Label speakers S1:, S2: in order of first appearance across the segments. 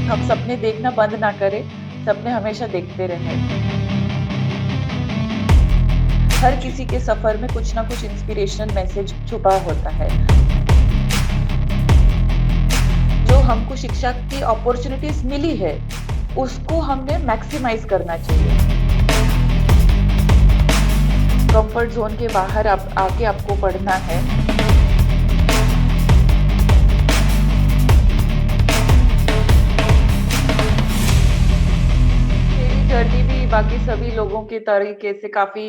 S1: हम सपने देखना बंद ना करें, सपने हमेशा देखते रहें। हर
S2: जी।
S1: किसी के सफर में कुछ ना कुछ इंस्पिरेशनल मैसेज छुपा होता है। जो हमको शिक्षा की अपॉर्च्युनिटीज़ मिली है, उसको हमने मैक्सिमाइज़ करना चाहिए। कम्फर्ट ज़ोन के बाहर आप आके आपको पढ़ना है। मेरी जर्नी भी बाकी सभी लोगों के तरीके से काफ़ी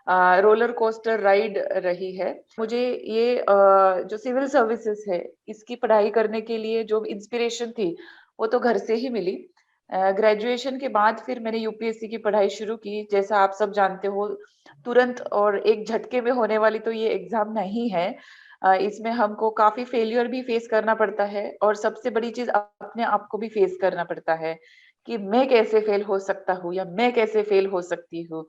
S1: रोलर कोस्टर राइड रही है। मुझे ये जो सिविल सर्विसेज़ है, इसकी पढ़ाई करने के लिए जो इंस्पिरेशन थी, वो तो घर से ही मिली। ग्रेजुएशन के बाद फिर मैंने यूपीएससी की पढ़ाई शुरू की। जैसा आप सब जानते हो, तुरंत और एक झटके में होने वाली तो ये एग्ज़ाम नहीं है। इसमें हमको काफ़ी फेल्योर भी फेस करना पड़ता है और सबसे बड़ी चीज़ अपने आप को भी फेस करना पड़ता है। कि मैं कैसे फेल हो सकता हूँ या मैं कैसे फेल हो सकती हूँ।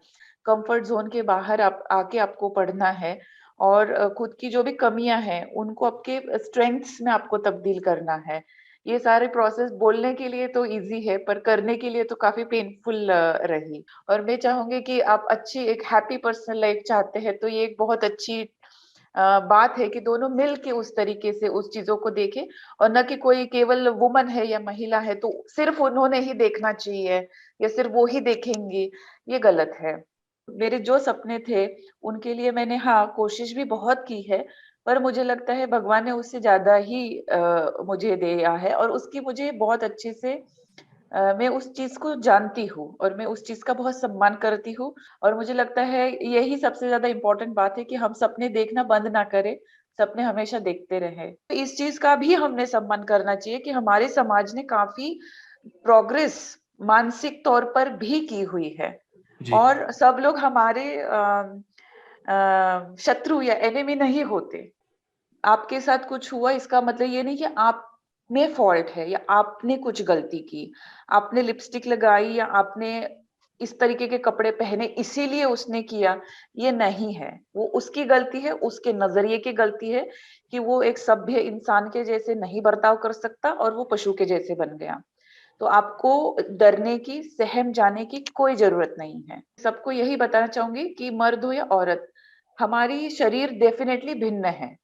S1: कंफर्ट ज़ोन के बाहर आप आके आपको पढ़ना है और खुद की जो भी कमियाँ हैं, उनको आपके स्ट्रेंथ्स में आपको तब्दील करना है। ये सारे प्रोसेस बोलने के लिए तो ईज़ी है, पर करने के लिए तो काफ़ी पेनफुल रही। और मैं चाहूँगी कि आप अच्छी एक हैप्पी पर्सनल लाइफ़ चाहते हैं, तो ये एक बहुत अच्छी बात है कि दोनों मिल के उस तरीके से उस चीज़ों को देखें और ना कि कोई केवल वुमन है या महिला है तो सिर्फ उन्होंने ही देखना चाहिए या सिर्फ वो ही देखेंगी, ये गलत है। मेरे जो सपने थे, उनके लिए मैंने हाँ, कोशिश भी बहुत की है, पर मुझे लगता है भगवान ने उससे ज़्यादा ही मुझे दिया है और उसकी मुझे बहुत अच्छे से मैं उस चीज़ को जानती हूँ और मैं उस चीज़ का बहुत सम्मान करती हूँ और मुझे लगता है यही सबसे ज़्यादा इम्पोर्टेंट बात है कि हम सपने देखना बंद ना करें, सपने हमेशा देखते रहें। तो इस चीज़ का भी हमने सम्मान करना चाहिए कि हमारे समाज ने काफ़ी प्रोग्रेस मानसिक तौर पर भी की हुई है
S2: जी।
S1: और सब लोग हमारे शत्रु या एनिमी नहीं होते। आपके साथ कुछ हुआ इसका मतलब ये नहीं कि आप में फॉल्ट है या आपने कुछ गलती की। आपने लिपस्टिक लगाई या आपने इस तरीके के कपड़े पहने इसीलिए उसने किया, ये नहीं है। वो उसकी गलती है, उसके नज़रिए की गलती है कि वो एक सभ्य इंसान के जैसे नहीं बर्ताव कर सकता और वो पशु के जैसे बन गया। तो आपको डरने की, सहम जाने की कोई ज़रूरत नहीं है। सबको यही बताना चाहूँगी कि मर्द हो या औरत, हमारी शरीर डेफ़िनेटली भिन्न है,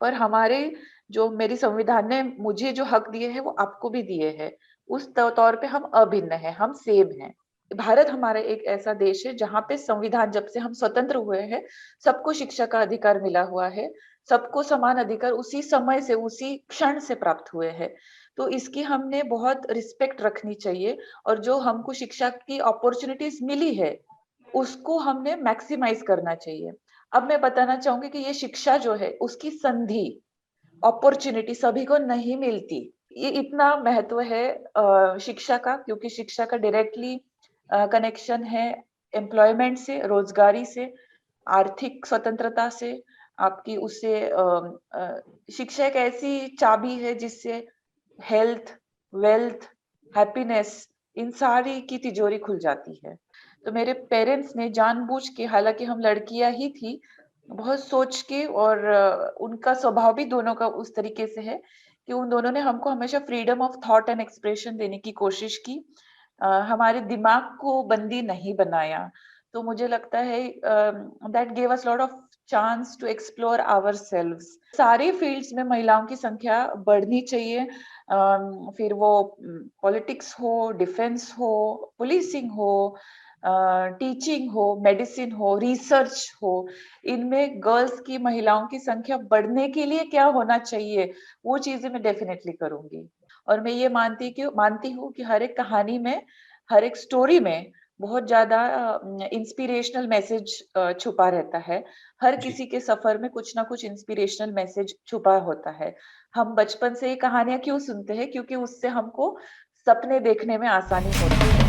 S1: पर हमारे जो मेरी संविधान ने मुझे जो हक दिए हैं, वो आपको भी दिए हैं। उस तौर पे हम अभिन्न हैं, हम सेम हैं। भारत हमारा एक ऐसा देश है, जहाँ पे संविधान जब से हम स्वतंत्र हुए हैं, सबको शिक्षा का अधिकार मिला हुआ है। सबको समान अधिकार उसी समय से, उसी क्षण से प्राप्त हुए हैं। तो इसकी हमने बहुत रिस्पेक्ट रखनी चाहिए और जो हमको शिक्षा की अपॉर्च्युनिटीज़ मिली है, उसको हमने मैक्सिमाइज़ करना चाहिए। अब मैं बताना चाहूँगी कि ये शिक्षा जो है, उसकी संधि, अपॉर्च्युनिटी सभी को नहीं मिलती। ये इतना महत्व है शिक्षा का क्योंकि शिक्षा का डायरेक्टली कनेक्शन है एम्प्लॉयमेंट से, रोज़गारी से, आर्थिक स्वतंत्रता से, आपकी उससे शिक्षा एक ऐसी चाबी है जिससे हेल्थ, वेल्थ, हैप्पीनेस इन सारी की तिजोरी खुल जाती है। तो मेरे पेरेंट्स ने जानबूझ के हालाँकि हम लड़कियाँ ही थी, बहुत सोच के और उनका स्वभाव भी दोनों का उस तरीके से है कि उन दोनों ने हमको हमेशा freedom of thought and expression देने की कोशिश की। हमारे दिमाग को बंदी नहीं बनाया। तो मुझे लगता है that give us lot of chance to explore ourselves. सारी फील्ड्स में महिलाओं की संख्या बढ़नी चाहिए। फिर वो पॉलिटिक्स हो, डिफेंस हो, पुलिसिंग हो, टीचिंग हो, मेडिसिन हो, रिसर्च हो, इनमें गर्ल्स की महिलाओं की संख्या बढ़ने के लिए क्या होना चाहिए, वो चीज़ें मैं डेफ़िनेटली करूँगी। और मैं ये मानती हूँ कि हर एक कहानी में, हर एक स्टोरी में बहुत ज़्यादा इंस्पिरेशनल मैसेज छुपा रहता है। हर
S2: जी।
S1: किसी के सफ़र में कुछ ना कुछ इंस्पिरेशनल मैसेज छुपा होता है। हम बचपन से ये कहानियाँ क्यों सुनते हैं? क्योंकि उससे हमको सपने देखने में आसानी होती है।